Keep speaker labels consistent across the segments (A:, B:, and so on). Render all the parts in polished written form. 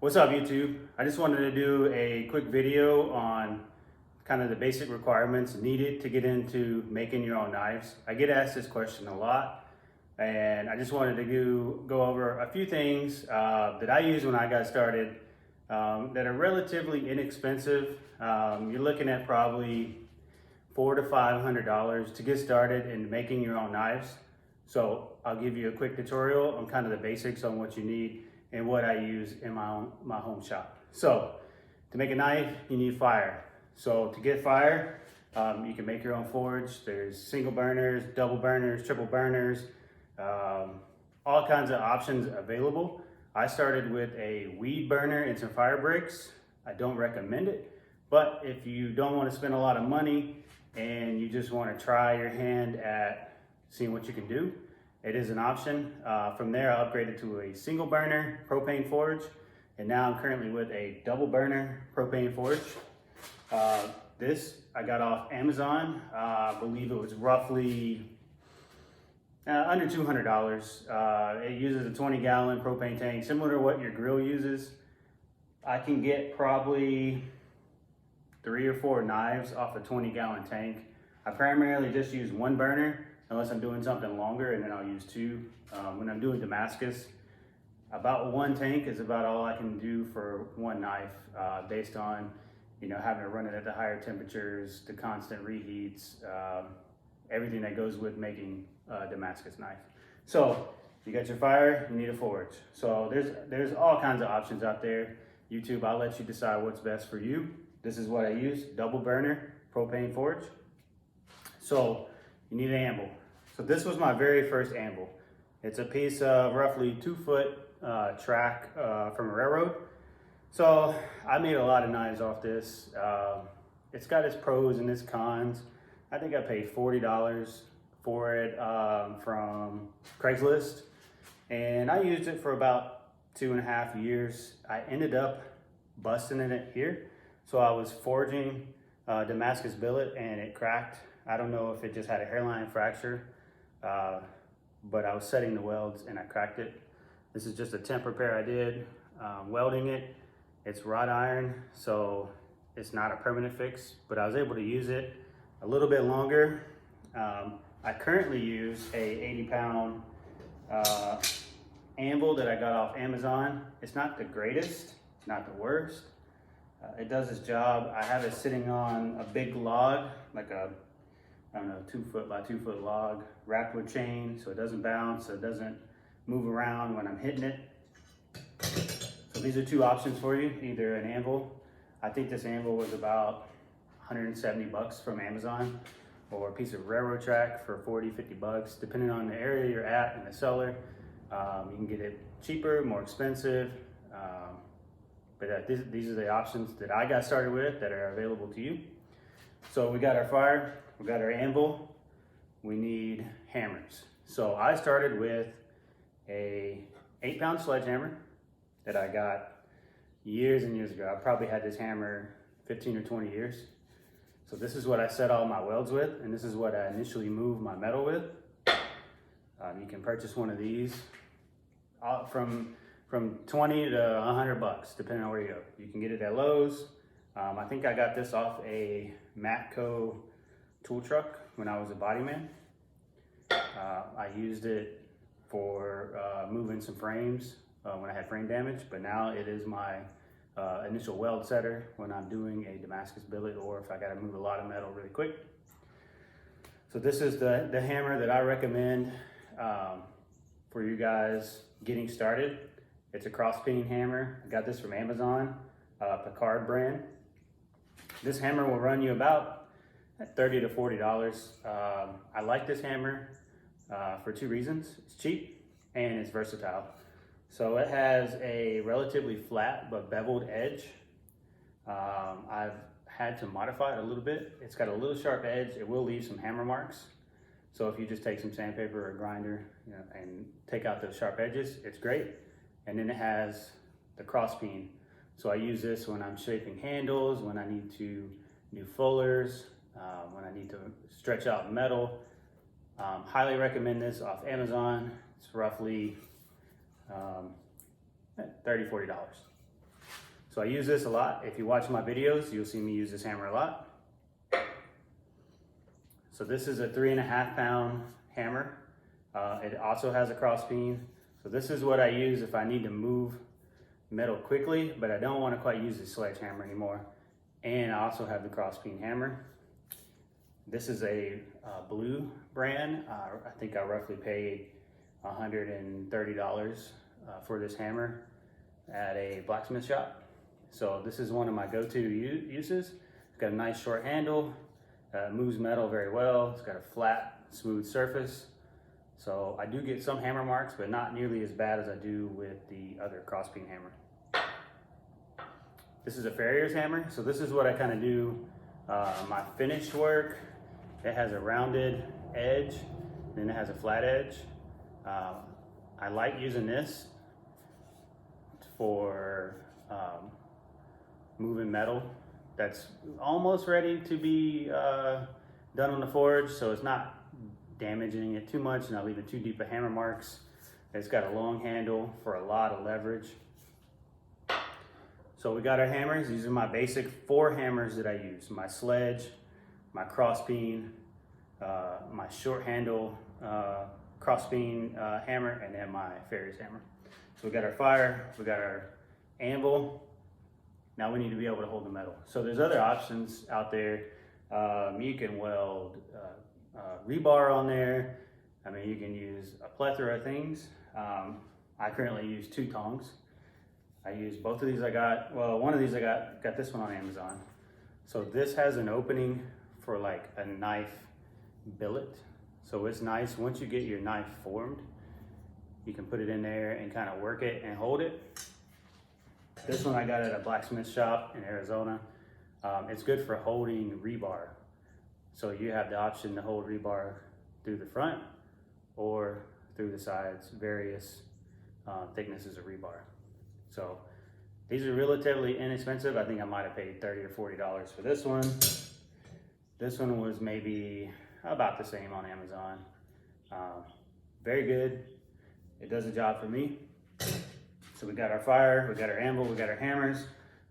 A: What's up, YouTube? I just wanted to do a quick video on kind of the basic requirements needed to get into making your own knives. I get asked this question a lot, and I just wanted to go over a few things that I used when I got started that are relatively inexpensive. You're looking at probably $400 to $500 to get started in making your own knives. So I'll give you a quick tutorial on kind of the basics on what you need and what I use in my home shop. So to make a knife, you need fire. So to get fire, you can make your own forge. There's single burners, double burners, triple burners, all kinds of options available. I started with a weed burner and some fire bricks. I don't recommend it, but if you don't want to spend a lot of money and you just want to try your hand at seeing what you can do, it is an option. From there, I upgraded to a single burner propane forge, and now I'm currently with a double burner propane forge. This I got off Amazon. I believe it was roughly under $200. It uses a 20-gallon propane tank, similar to what your grill uses. I can get probably 3 or 4 knives off a 20-gallon tank. I primarily just use one burner, unless I'm doing something longer, and then I'll use 2. When I'm doing Damascus, about 1 tank is about all I can do for 1 knife, based on having to run it at the higher temperatures, the constant reheats, everything that goes with making a Damascus knife. So you got your fire, you need a forge. So there's all kinds of options out there. YouTube, I'll let you decide what's best for you. This is what I use: double burner propane forge. So you need an anvil. So this was my very first anvil. It's a piece of roughly 2-foot track from a railroad. So I made a lot of knives off this. It's got its pros and its cons. I think I paid $40 for it from Craigslist, and I used it for about 2.5 years. I ended up busting in it here. So I was forging Damascus billet and it cracked. I don't know if it just had a hairline fracture, but I was setting the welds and I cracked it. This is just a temp repair I did, welding it. It's wrought iron, so it's not a permanent fix, but I was able to use it a little bit longer. I currently use a 80-pound anvil that I got off Amazon. It's not the greatest, not the worst. It does its job. I have it sitting on a big log, like a, I don't know, 2-foot by 2-foot log, wrapped with chain, so it doesn't bounce, so it doesn't move around when I'm hitting it. So these are 2 options for you, either an anvil. I think this anvil was about 170 bucks from Amazon, or a piece of railroad track for 40, 50 bucks, depending on the area you're at and the seller. You can get it cheaper, more expensive. But these are the options that I got started with that are available to you. So we got our fire, we got our anvil, we need hammers. So I started with a 8-pound sledgehammer that I got years and years ago. I probably had this hammer 15 or 20 years. So this is what I set all my welds with, and this is what I initially moved my metal with. You can purchase one of these from 20 to 100 bucks, depending on where you go. You can get it at Lowe's. I think I got this off a Matco tool truck when I was a body man. I used it for moving some frames when I had frame damage, but now it is my initial weld setter when I'm doing a Damascus billet, or if I gotta move a lot of metal really quick. So this is the hammer that I recommend for you guys getting started. It's a cross peen hammer. I got this from Amazon, Picard brand. This hammer will run you about $30 to $40. I like this hammer for 2 reasons. It's cheap and it's versatile. So it has a relatively flat but beveled edge. I've had to modify it a little bit. It's got a little sharp edge. It will leave some hammer marks. So if you just take some sandpaper or a grinder, and take out those sharp edges, it's great. And then it has the cross peen. So I use this when I'm shaping handles, when I need to do fullers, when I need to stretch out metal. Highly recommend this off Amazon. It's roughly $30, $40. So I use this a lot. If you watch my videos, you'll see me use this hammer a lot. So this is a 3.5 pound hammer. It also has a cross peen. So this is what I use if I need to move metal quickly, but I don't want to quite use the sledgehammer anymore. And I also have the cross peen hammer. This is a blue brand. I think I roughly paid $130 for this hammer at a blacksmith shop. So this is one of my go-to uses. It's got a nice short handle, moves metal very well. It's got a flat, smooth surface. So I do get some hammer marks, but not nearly as bad as I do with the other cross peen hammer. This is a Ferriers hammer. So this is what I kind of do my finished work. It has a rounded edge, then it has a flat edge. I like using this for moving metal that's almost ready to be done on the forge, so it's not damaging it too much, not leaving too deep of hammer marks. It's got a long handle for a lot of leverage. So we got our hammers. These are my basic 4 hammers that I use. My sledge, my cross peen, my short handle cross peen hammer, and then my Ferriers hammer. So we got our fire, we got our anvil. Now we need to be able to hold the metal. So there's other options out there. You can weld rebar on there. I mean, you can use a plethora of things. I currently use 2 tongs. I use both of these I got, well, one of these I got this one on Amazon. So this has an opening for like a knife billet. So it's nice, once you get your knife formed, you can put it in there and kind of work it and hold it. This one I got at a blacksmith shop in Arizona. It's good for holding rebar. So you have the option to hold rebar through the front or through the sides, various thicknesses of rebar. So these are relatively inexpensive. I think I might have paid $30 or $40 for this one. This one was maybe about the same on Amazon. Very good. It does the job for me. So we got our fire, we got our anvil, we got our hammers,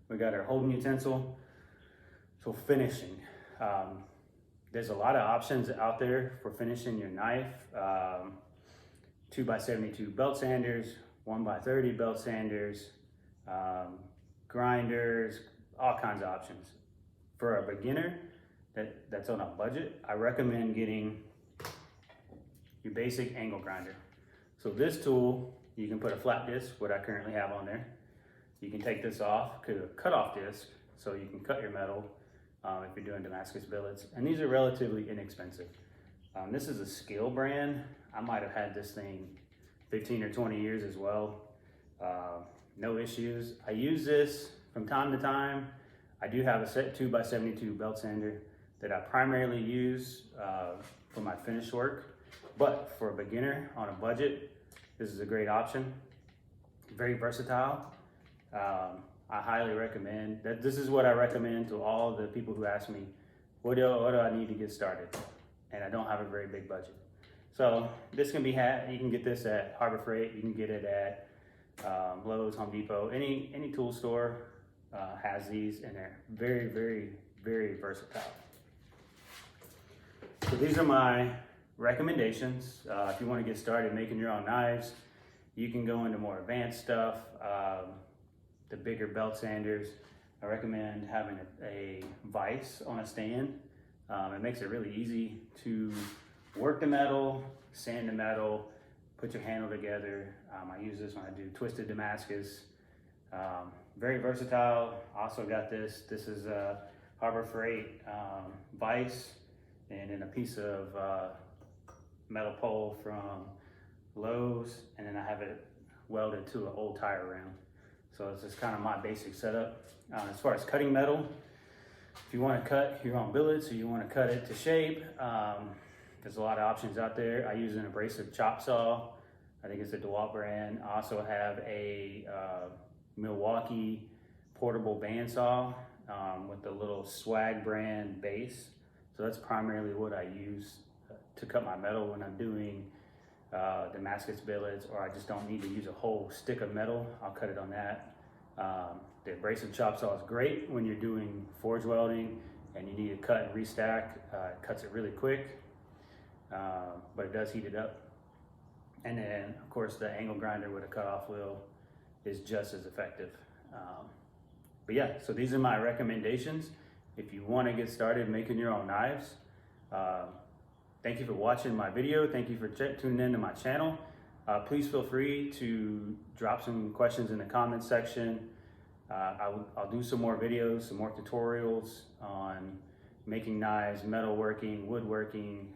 A: we got our holding utensil. So finishing. There's a lot of options out there for finishing your knife. 2x72 belt sanders, 1x30 belt sanders, grinders, all kinds of options. For a beginner that's on a budget, I recommend getting your basic angle grinder. So this tool, you can put a flat disc, what I currently have on there. You can take this off, a cut-off disc, so you can cut your metal if you're doing Damascus billets. And these are relatively inexpensive. This is a Scale brand. I might have had this thing 15 or 20 years as well. No issues. I use this from time to time. I do have a set 2x72 belt sander that I primarily use for my finish work. But for a beginner on a budget, this is a great option. Very versatile. I highly recommend that. This is what I recommend to all the people who ask me, what do I need to get started? And I don't have a very big budget. So this can be had, you can get this at Harbor Freight, you can get it at Lowe's, Home Depot, any tool store has these, and they're very, very, very versatile. So these are my recommendations. If you want to get started making your own knives, you can go into more advanced stuff. The bigger belt sanders, I recommend having a vise on a stand. It makes it really easy to work the metal, sand the metal, put your handle together. I use this when I do twisted Damascus. Very versatile. Also got this. This is a Harbor Freight vise, and then a piece of metal pole from Lowe's, and then I have it welded to an old tire rim. So this is kind of my basic setup. As far as cutting metal, if you want to cut your own billets or you want to cut it to shape, there's a lot of options out there. I use an abrasive chop saw. I think it's a DeWalt brand. I also have a Milwaukee portable bandsaw with the little Swag brand base. So that's primarily what I use to cut my metal when I'm doing Damascus billets, or I just don't need to use a whole stick of metal. I'll cut it on that. The abrasive chop saw is great when you're doing forge welding and you need to cut and restack. It cuts it really quick, but it does heat it up. And then, of course, the angle grinder with a cutoff wheel is just as effective. But yeah, so these are my recommendations if you want to get started making your own knives. Thank you for watching my video. Thank you for tuning in to my channel. Please feel free to drop some questions in the comments section. I'll do some more videos, some more tutorials on making knives, metalworking, woodworking.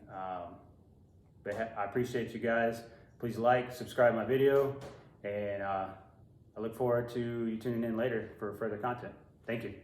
A: But I appreciate you guys. Please like, subscribe my video, and I look forward to you tuning in later for further content. Thank you.